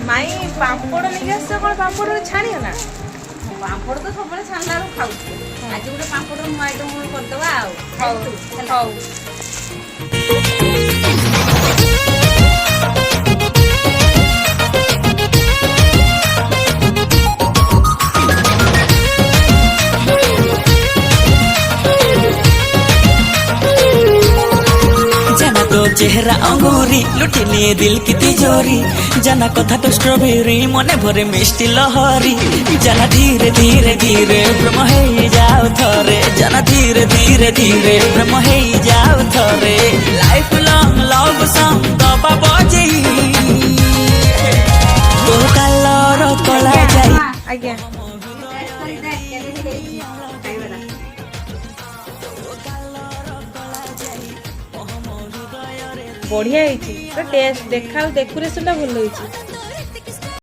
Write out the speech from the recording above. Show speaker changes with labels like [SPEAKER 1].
[SPEAKER 1] माई पापड़ नहीं आस कौन पापड़ छाणी ना
[SPEAKER 2] पापड़ तो सब छाणला खाऊ आज गोटे पापड़ नुआ आइटम करदवा
[SPEAKER 1] हौ
[SPEAKER 3] चेहरा अंगूरी लुटी लिए दिल की तिजोरी जाना कथा तो स्ट्रॉबेरी मने भरे मिष्टी लहरी जाना धीरे धीरे धीरे प्रेम हे जाओ थरे जाना धीरे धीरे धीरे प्रेम हे जाओ थरे लाइफ लॉन्ग लव सॉन्ग दबा बजे तो कलर कला जाई
[SPEAKER 1] आज्ञा बढ़िया टेस्ट देखा डेकोरेशन भल होइछि।